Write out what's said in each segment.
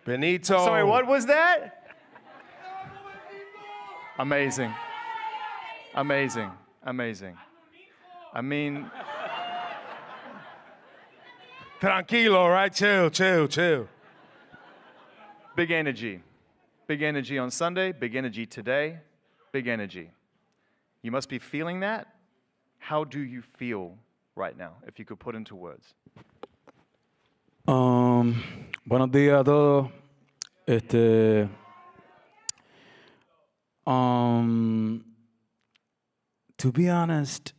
Benito. Sorry, what was that? Amazing. Amazing. Amazing. I mean, Tranquilo, right? Chill. big energy. Big energy on Sunday, big energy today, big energy. You must be feeling that. How do you feel right now, if you could put into words? Buenos días a todos. To be honest,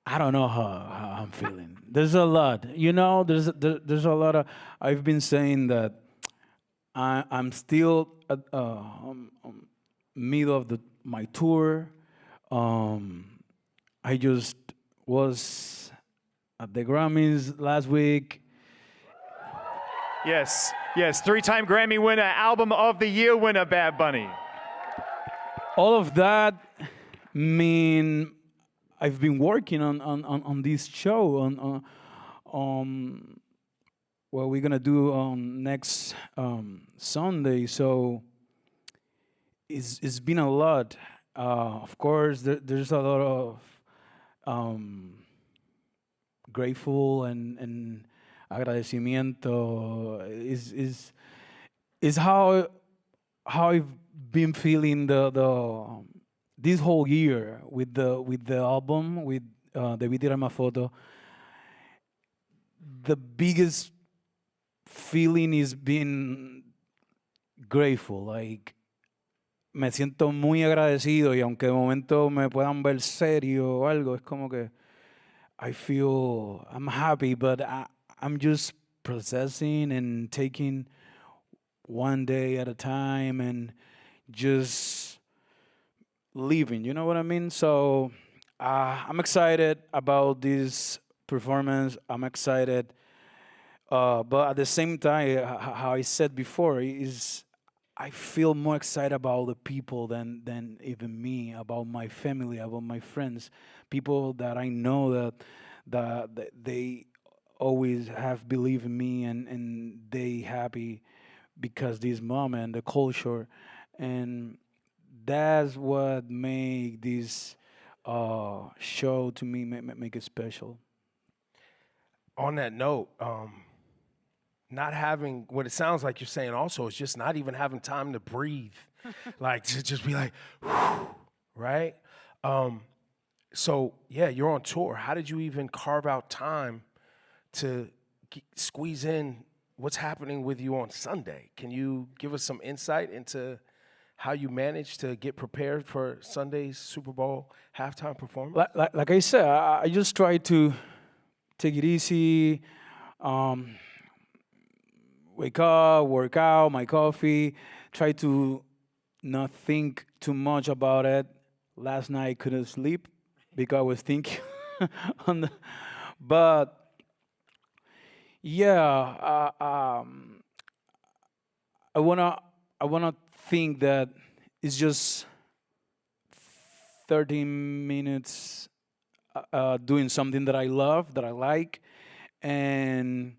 I don't know how I'm feeling. There's a lot, there's a lot of. I've been saying that I'm still at middle of my tour. I just was at the Grammys last week. Yes, 3-time Grammy winner, Album of the Year winner, Bad Bunny. All of that mean I've been working on this show on what we're gonna do on next Sunday. So it's been a lot. Of course, there's a lot of grateful and agradecimiento. Is how I've been feeling this whole year with the album with Debí Tirar Más Foto. The biggest feeling is being grateful. Like, me siento muy agradecido, y aunque de momento me puedan ver serio o algo, es como que I feel I'm happy, but I'm just processing and taking one day at a time and just living, you know what I mean? So I'm excited about this performance. I'm excited, but at the same time, how I said before, is I feel more excited about the people than even me, about my family, about my friends, people that I know that they always have believed in me, and they happy because this moment, the culture, and that's what make this show to me make it special. On that note, not having what it sounds like you're saying also is just not even having time to breathe, like to just be like, whew, right? So yeah, you're on tour. How did you even carve out time to squeeze in what's happening with you on Sunday? Can you give us some insight into how you managed to get prepared for Sunday's Super Bowl halftime performance? Like I said, I just try to take it easy, wake up, work out, my coffee, try to not think too much about it. Last night I couldn't sleep because I was thinking but yeah, I wanna think that it's just 13 minutes doing something that I love, that I like, and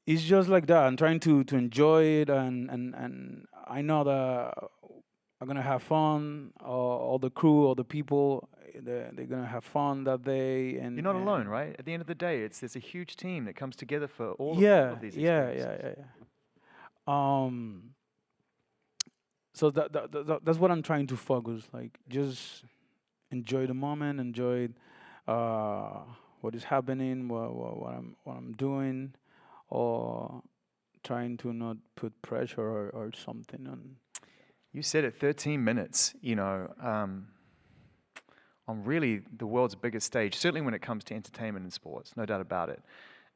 it's just like that. I'm trying to enjoy it, and I know that I'm gonna have fun. All the crew, all the people, they're gonna have fun that day. And You're not alone, right? At the end of the day, there's a huge team that comes together for all of these experiences. Yeah. So that's what I'm trying to focus. Like, just enjoy the moment, enjoy what is happening, what I'm doing, or trying to not put pressure or something on. You said it, 13 minutes, on really the world's biggest stage, certainly when it comes to entertainment and sports, no doubt about it.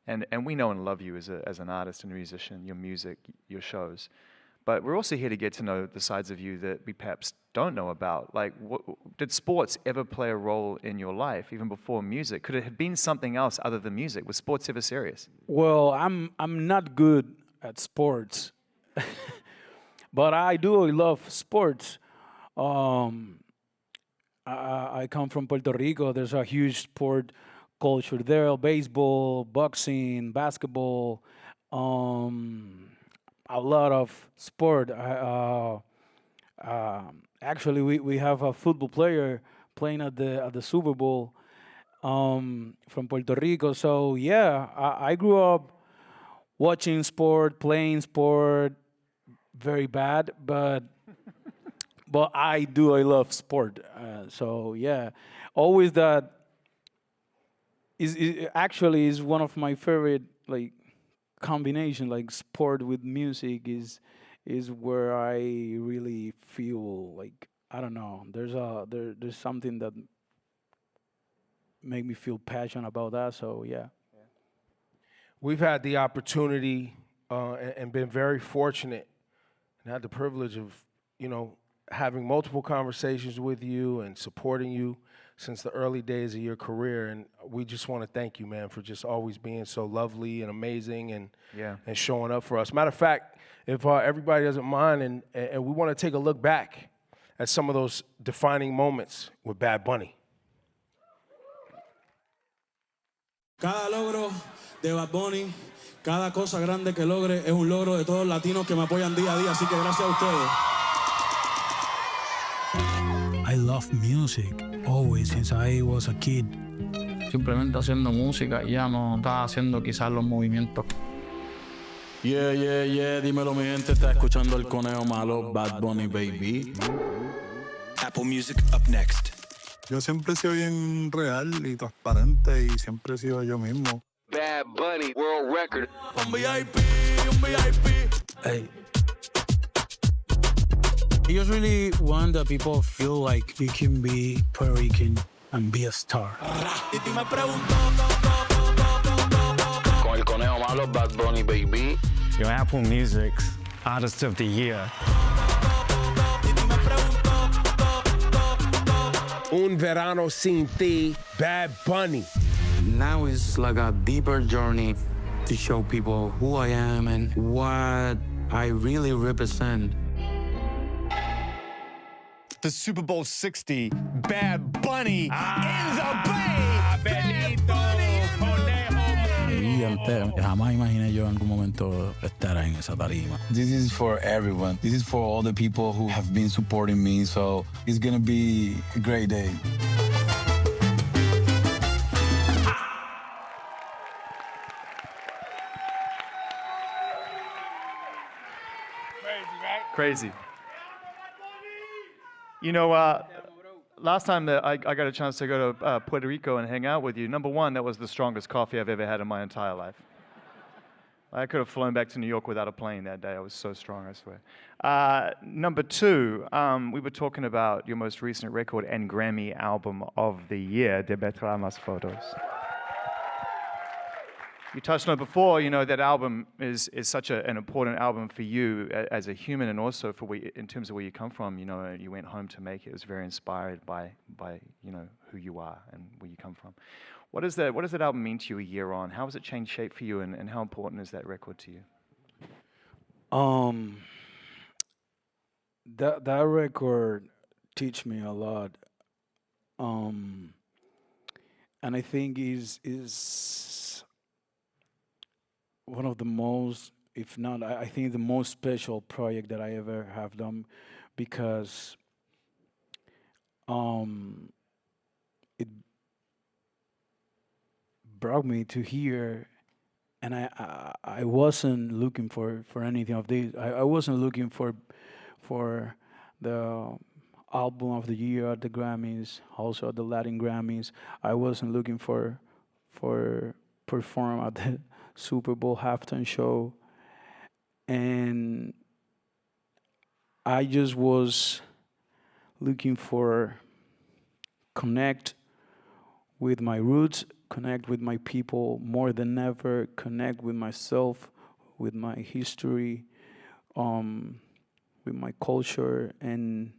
And we know and love you as an artist and a musician, your music, your shows. But we're also here to get to know the sides of you that we perhaps don't know about. Like, did sports ever play a role in your life, even before music? Could it have been something else other than music? Was sports ever serious? Well, I'm not good at sports, but I do love sports. I come from Puerto Rico. There's a huge sport culture there: baseball, boxing, basketball, a lot of sport. Actually, we have a football player playing at the Super Bowl from Puerto Rico. So yeah, I grew up watching sport, playing sport, very bad, but I love sport. So yeah, always that is actually is one of my favorite like combination, like sport with music is where I really feel like I don't know. There's something that make me feel passionate about that. So yeah. We've had the opportunity and been very fortunate and had the privilege of, you know, having multiple conversations with you and supporting you since the early days of your career. And we just want to thank you, man, for just always being so lovely and amazing and showing up for us. Matter of fact, if everybody doesn't mind, and we want to take a look back at some of those defining moments with Bad Bunny. Cada logro de Bad Bunny, cada cosa grande que logre es un logro de todos los latinos que me apoyan día a día, así que gracias a ustedes. I love music always since I was a kid. Simplemente haciendo música y ya no estaba haciendo quizás los movimientos. Yeah, yeah, yeah, dímelo mi gente, está escuchando el conejo malo, Bad Bunny, baby. Apple Music up next. Yo siempre he sido bien real y transparente y siempre he sido yo mismo. Bad Bunny World Record. Un VIP, un VIP. Hey. I just really want that people feel like you can be Puerto Rican and be a star. Con el conejo malo, Bad Bunny, baby. Your Apple Music's Artist of the Year. Un verano sin ti, Bad Bunny. Now it's like a deeper journey to show people who I am and what I really represent. The Super Bowl 60, Bad Bunny in the Bay. Benito, Mi vida entera, jamás imaginé yo en algún momento estar en esa tarima. This is for everyone. This is for all the people who have been supporting me. So it's gonna be a great day. Crazy. You know, last time that I got a chance to go to Puerto Rico and hang out with you, number one, that was the strongest coffee I've ever had in my entire life. I could have flown back to New York without a plane that day. I was so strong, I swear. Number two, we were talking about your most recent record and Grammy album of the year, De Betra Más Fotos. You touched on it before, you know, that album is such an important album for you as a human and also for in terms of where you come from. You know, you went home to make it. It was very inspired by you know, who you are and where you come from. What does that album mean to you a year on? How has it changed shape for you and how important is that record to you? That record teach me a lot. And I think is one of the most, if not, I think the most special project that I ever have done, because it brought me to here, and I wasn't looking for anything of this. I wasn't looking for the album of the year at the Grammys, also at the Latin Grammys. I wasn't looking for perform at the Super Bowl halftime show, and I just was looking for connect with my roots, connect with my people more than ever, connect with myself, with my history, with my culture, and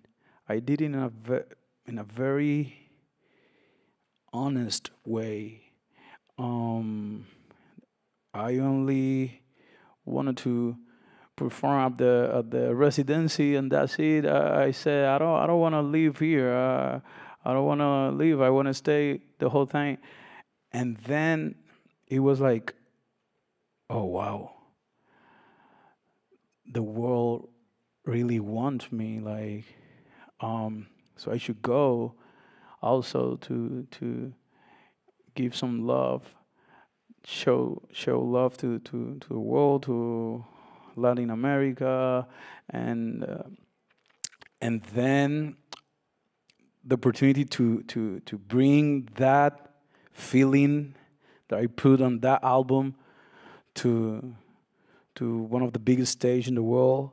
I did it in a very honest way. I only wanted to perform at the residency, and that's it. I said I don't want to leave here. I don't want to leave. I want to stay the whole time. And then it was like, oh wow, the world really wants me. Like, so I should go also to give some love, show love to the world, to Latin America, and then the opportunity to bring that feeling that I put on that album to one of the biggest stage in the world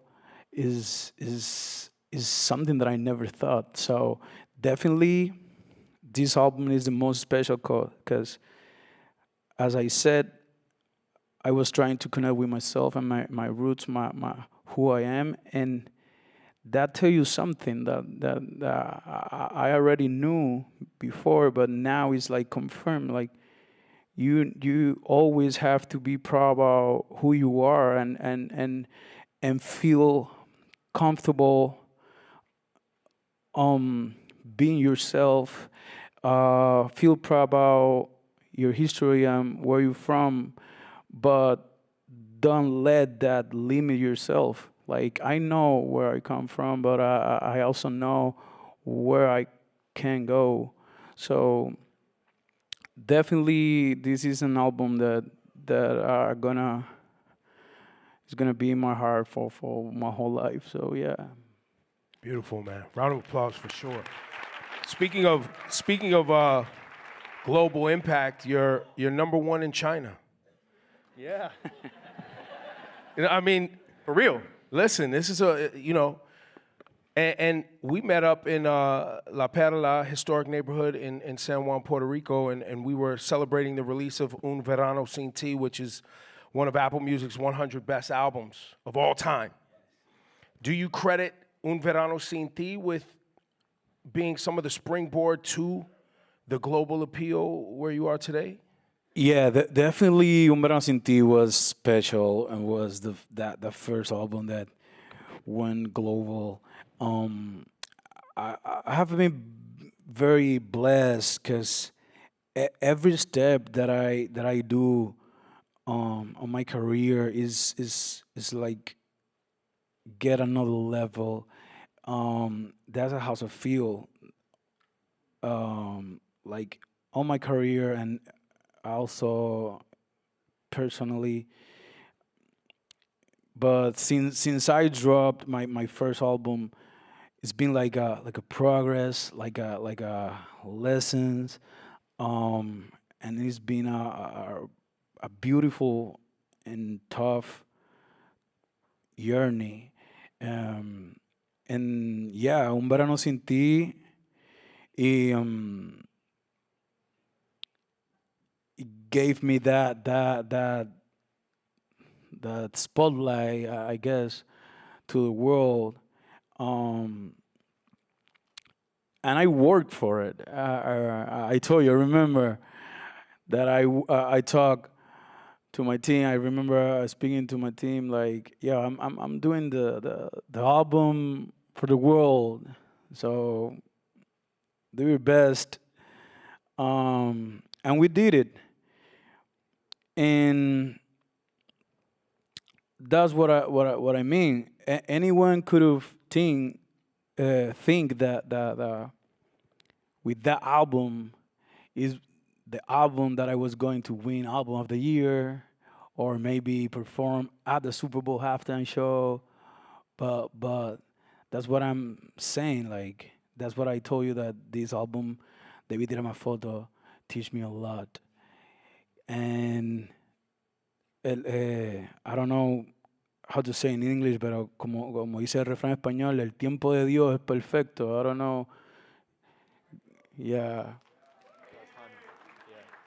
is something that I never thought. So definitely, this album is the most special because, as I said, I was trying to connect with myself and my roots, my who I am, and that tell you something that I already knew before, but now it's like confirmed. Like you always have to be proud about who you are and feel comfortable being yourself. Feel proud about your history and where you're from, but don't let that limit yourself. Like I know where I come from, but I also know where I can go. So definitely, this is an album that are gonna it's gonna be in my heart for my whole life. So yeah. Beautiful, man. Round of applause for sure. Speaking of global impact, you're number one in China. Yeah. I mean, For real. listen, this is and we met up in La Perla historic neighborhood in San Juan, Puerto Rico, and we were celebrating the release of Un Verano Sin Ti, which is one of Apple Music's 100 best albums of all time. Do you credit Un Verano Sin Ti with being some of the springboard to the global appeal where you are today? Yeah, definitely Un Verano Sin Ti was special and was the first album that went global. I have been very blessed because every step that I do on my career is like get another level. That's how I feel. Like on my career and also personally. But since I dropped my first album, it's been like a progress, like a lessons, and it's been a beautiful and tough journey. And yeah, Un Verano Sin Ti, it gave me that spotlight, I guess, to the world. Um, and I worked for it. I told you, I remember that I talked to my team. I remember speaking to my team like, yeah, I'm doing the album for the world, so do your best. And we did it, and that's what I mean. Anyone could have think that with that album is the album that I was going to win album of the year, or maybe perform at the Super Bowl halftime show. But that's what I'm saying. Like that's what I told you, that this album, Debí Tirar Más Foto, teach me a lot. And I don't know how to say in English, pero como dice el refrán español, el tiempo de Dios es perfecto. I don't know. Yeah.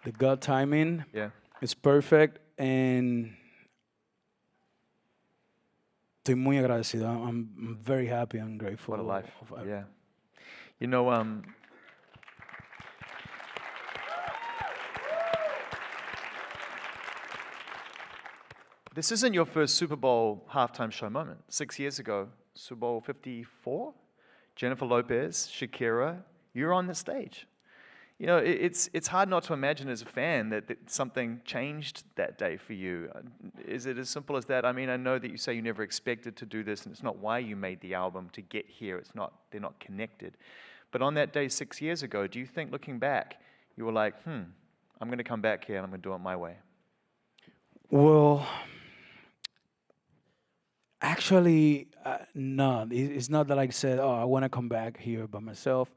The God timing is perfect, and estoy muy agradecido. I'm very happy and grateful. What a life. Yeah. You know, this isn't your first Super Bowl halftime show moment. 6 years ago, Super Bowl 54, Jennifer Lopez, Shakira, you're on the stage. you know, it's hard not to imagine as a fan that something changed that day for you. Is it as simple as that? I mean, I know that you say you never expected to do this, and it's not why you made the album to get here. They're not connected. But on that day 6 years ago, do you think, looking back, you were like, I'm going to come back here and I'm going to do it my way? Well, actually, no. It's not that I said, "Oh, I want to come back here by myself."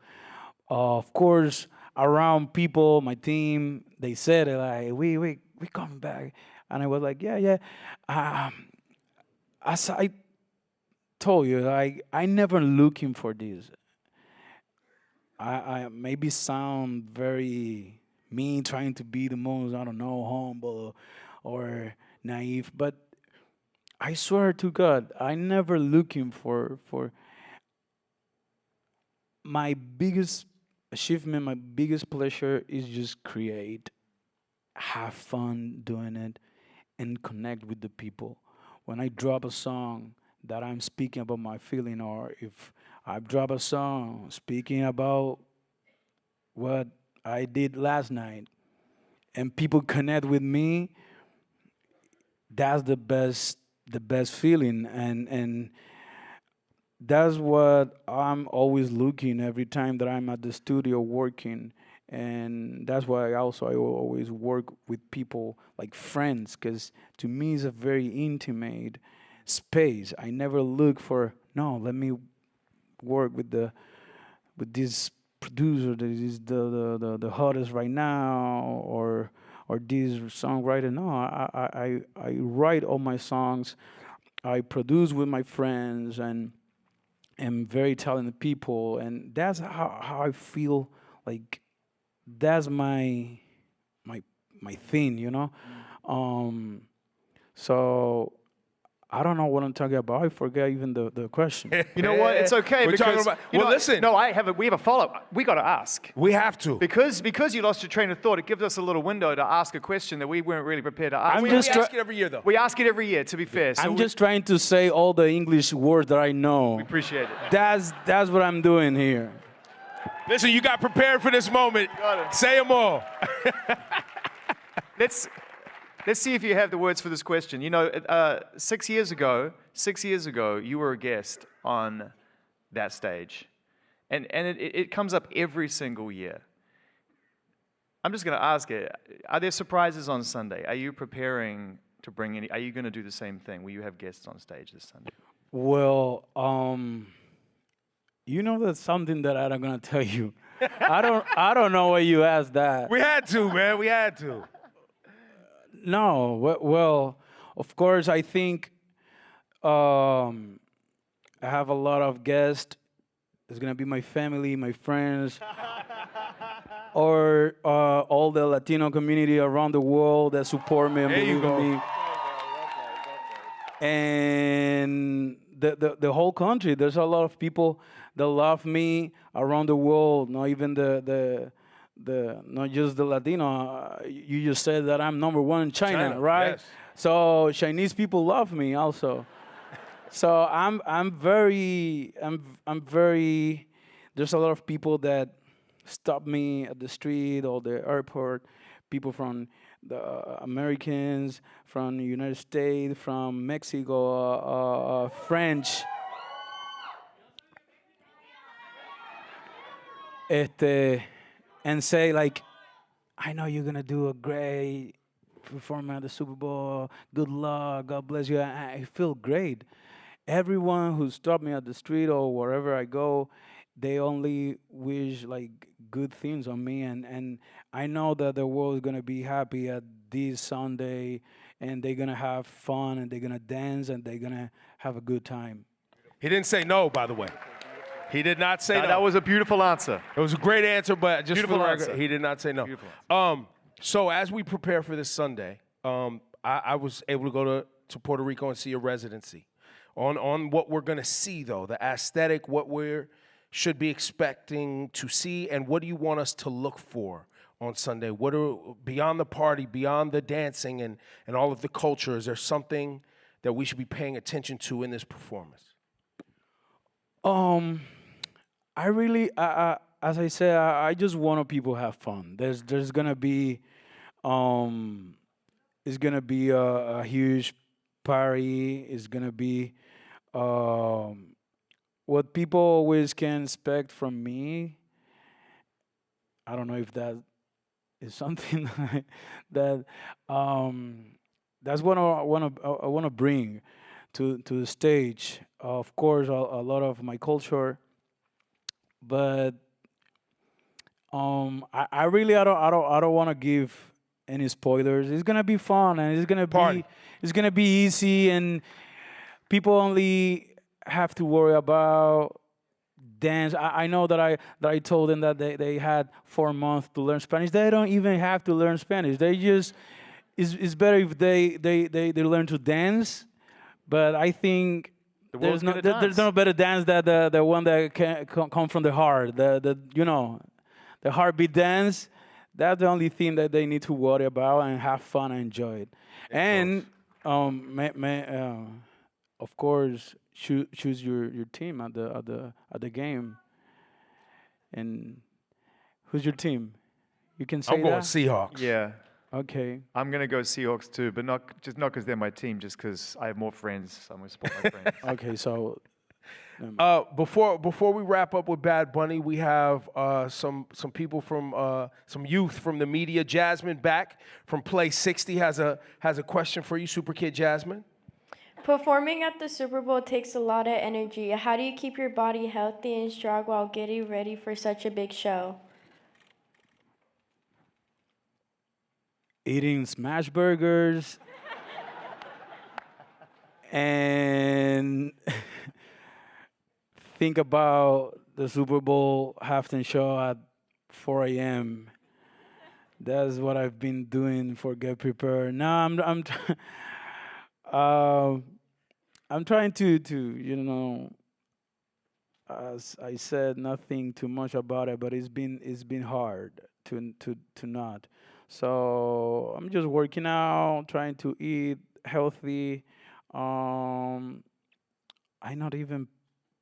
Of course, around people, my team, they said it like, "We coming back," and I was like, "Yeah, yeah." As I told you, like, I never looking for this. I maybe sound very mean, trying to be the most, I don't know, humble or naive, but I swear to God, I never looking for my biggest achievement, my biggest pleasure is just create, have fun doing it, and connect with the people. When I drop a song that I'm speaking about my feeling, or if I drop a song speaking about what I did last night, and people connect with me, that's the best feeling, and that's what I'm always looking every time that I'm at the studio working. And that's why I always work with people like friends, because to me it's a very intimate space. I never look for, no, let me work with this producer that is the hottest right now, or this songwriter. No, I write all my songs. I produce with my friends and very talented people, and that's how I feel like that's my thing, you know. So I don't know what I'm talking about. I forget even the question. You know what? It's okay. We're talking about. Well, listen. No, we have a follow-up. We got to ask. We have to. Because you lost your train of thought, it gives us a little window to ask a question that we weren't really prepared to ask. We ask it every year, though. We ask it every year, to be fair. So I'm just trying to say all the English words that I know. We appreciate it. That's what I'm doing here. Listen, you got prepared for this moment. Say them all. Let's see if you have the words for this question. You know, 6 years ago, you were a guest on that stage. And it comes up every single year. I'm just going to ask it. Are there surprises on Sunday? Are you preparing to bring any? Are you going to do the same thing? Will you have guests on stage this Sunday? Well, you know that's something that I'm going to tell you. I don't know why you asked that. We had to, man. We had to. No, well, of course, I think I have a lot of guests. It's going to be my family, my friends, or all the Latino community around the world that support me and believe in me. And the whole country, there's a lot of people that love me around the world, not even not just the Latino. You just said that I'm #1 in China, right? Yes. So Chinese people love me also. So I'm very. There's a lot of people that stop me at the street or the airport. People from the Americans, from the United States, from Mexico, French. And say like, I know you're gonna do a great performance at the Super Bowl. Good luck. God bless you. I feel great. Everyone who stopped me at the street or wherever I go, they only wish like good things on me, and I know that the world is gonna be happy at this Sunday, and they're gonna have fun, and they're gonna dance, and they're gonna have a good time. He didn't say no, by the way. He did not say no. That was a beautiful answer. It was a great answer, but just Beautiful for the answer. record, he did not say no. So as we prepare for this Sunday, I was able to go to Puerto Rico and see a residency on what we're going to see, though, the aesthetic, what we should be expecting to see, and what do you want us to look for on Sunday? What are, beyond the party, beyond the dancing and all of the culture, is there something that we should be paying attention to in this performance? as I said, I just want people to have fun. There's gonna be it's gonna be a huge party. It's gonna be um, what people always can expect from me. I don't know if that is something that um, that's what I wanna bring to the stage. Of course, a lot of my culture, but I really I don't want to give any spoilers. It's gonna be fun and Party. it's gonna be easy and people only have to worry about dance. I know that I told them that they had 4 months to learn Spanish. They don't even have to learn Spanish. They just it's better if they learn to dance. But I think The world's gonna there's dance. no better dance than the one that can come from the heart. The you know the heartbeat dance. That's the only thing that they need to worry about and have fun and enjoy it. And of course, choose your team at the game. And who's your team? You can say I'm going that. Seahawks. Yeah. Okay. I'm gonna go Seahawks too, but not because they're my team, just because I have more friends. So I'm gonna support my friends. Okay. So. Before we wrap up with Bad Bunny, we have some people from some youth from the media. Jasmine back from Play 60 has a question for you, Super Kid Jasmine. Performing at the Super Bowl takes a lot of energy. How do you keep your body healthy and strong while getting ready for such a big show? Eating smash burgers and think about the Super Bowl halftime show at 4 a.m. That's what I've been doing for get prepared. Now I'm trying to as I said, nothing too much about it, but it's been hard to not. So I'm just working out, trying to eat healthy. I'm not even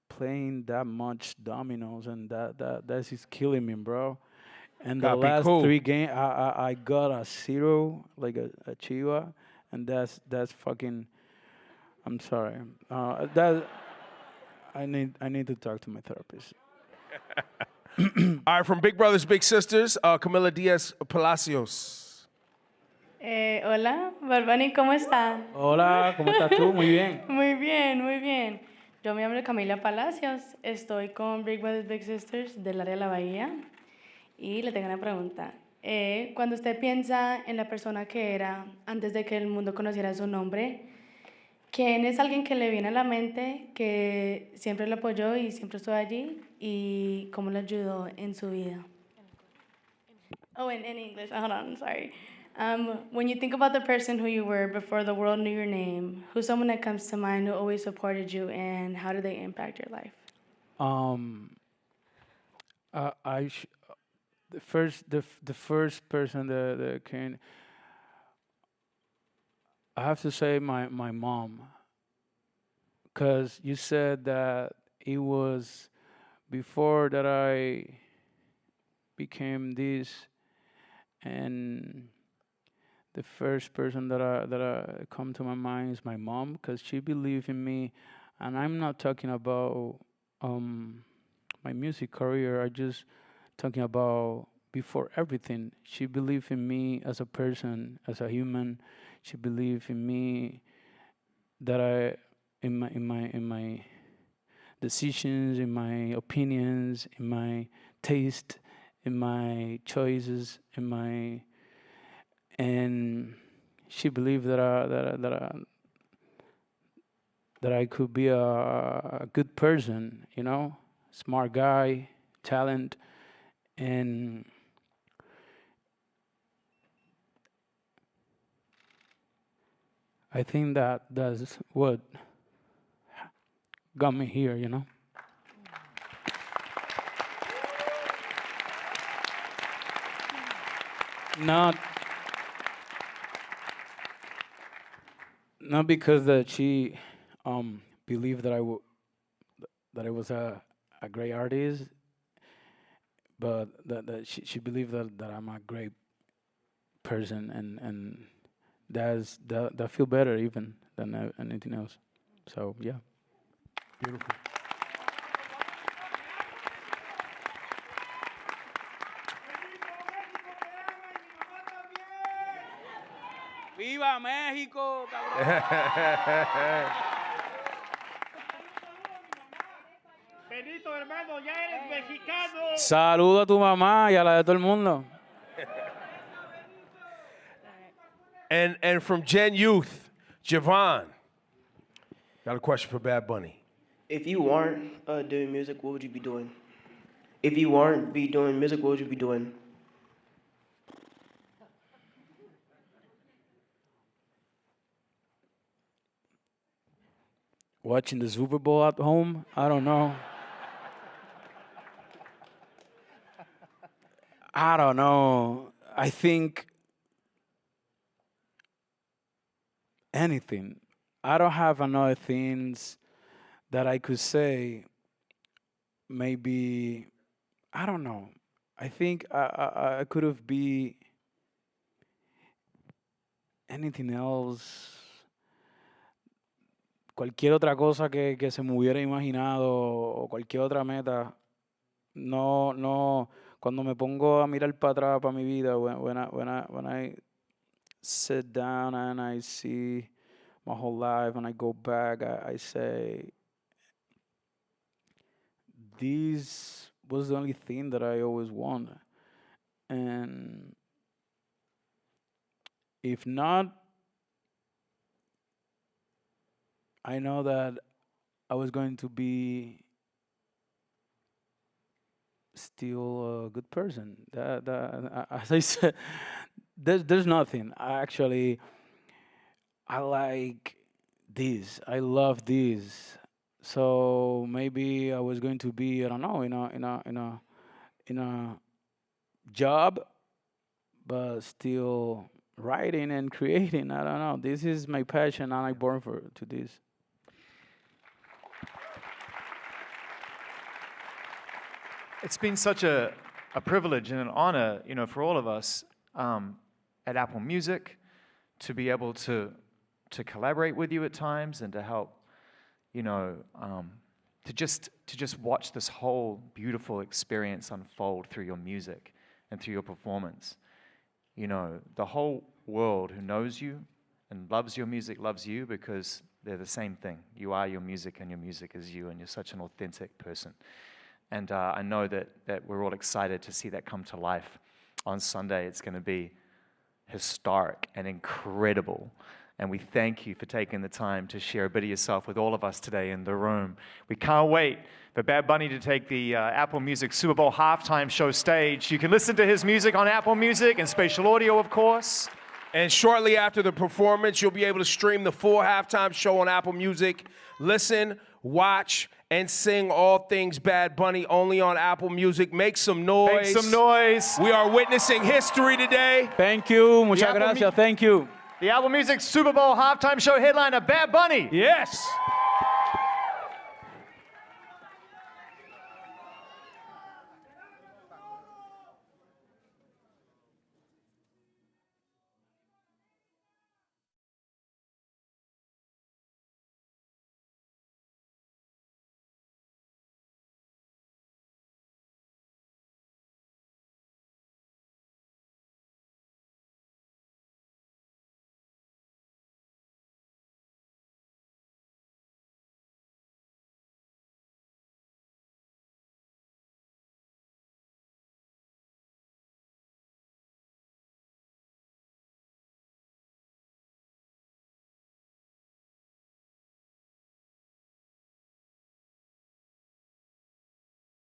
playing that much dominoes, and that is killing me, bro. And the Gotta be last cool. 3 games, I got a 0, like a chiva, and that's fucking. I'm sorry. That I need to talk to my therapist. All right, from Big Brothers Big Sisters, Camila Diaz Palacios. Hola, Barbani, ¿cómo están? Hola, ¿cómo estás tú? Muy bien. Muy bien, muy bien. Yo me llamo Camila Palacios, estoy con Big Brothers Big Sisters del área de la Bahía y le tengo una pregunta. Cuando usted piensa en la persona que era antes de que el mundo conociera su nombre, ¿quién es alguien que le viene a la mente que siempre lo apoyó y siempre estuvo allí y cómo le ayudó en su vida? Oh, in English. Hold on, sorry. When you think about the person who you were before the world knew your name, who's someone that comes to mind who always supported you, and how did they impact your life? The first person that came, I have to say my mom, because you said that it was before that I became this, and the first person that I come to my mind is my mom, because she believed in me, and I'm not talking about my music career. I just talking about before everything. She believed in me as a person, as a human. She believed in me that in my decisions, in my opinions, in my taste, in my choices, and she believed that I could be a good person, smart guy, talent, and I think that's what got me here, Not because that she believed that I was a great artist, but that she believed that I'm a great person, and that feel better even than anything else. So yeah. Beautiful. ¡Viva México, Benito, hermano, ya eres mexicano. Saludo a tu mamá y a la de todo el mundo. And from Gen Youth, Javon, got a question for Bad Bunny. If you weren't doing music, what would you be doing? If you weren't doing music, what would you be doing? Watching the Super Bowl at home? I don't know. I don't know. I think anything. I don't have another things that I could say. Maybe, I don't know. I think I could have be anything else. Cualquier otra cosa que se me hubiera imaginado o cualquier otra meta. No. Cuando me pongo a mirar para atrás para mi vida, when I sit down and I see my whole life and I go back, I say, this was the only thing that I always wanted. And if not, I know that I was going to be still a good person. As I said, there's nothing. I like this. I love this. So maybe I was going to be, I don't know, in a job, but still writing and creating. I don't know. This is my passion, and I'm born to this. It's been such a privilege and an honor, for all of us at Apple Music to be able to collaborate with you at times and to help, to just watch this whole beautiful experience unfold through your music and through your performance. The whole world who knows you and loves your music loves you because they're the same thing. You are your music and your music is you, and you're such an authentic person. And I know that we're all excited to see that come to life on Sunday. It's going to be historic and incredible. And we thank you for taking the time to share a bit of yourself with all of us today in the room. We can't wait for Bad Bunny to take the Apple Music Super Bowl halftime show stage. You can listen to his music on Apple Music and Spatial Audio, of course. And shortly after the performance, you'll be able to stream the full halftime show on Apple Music. Listen, watch, and sing all things Bad Bunny only on Apple Music. Make some noise. Make some noise. We are witnessing history today. Thank you. Muchas gracias. Thank you. The Apple Music Super Bowl halftime show headliner, Bad Bunny. Yes.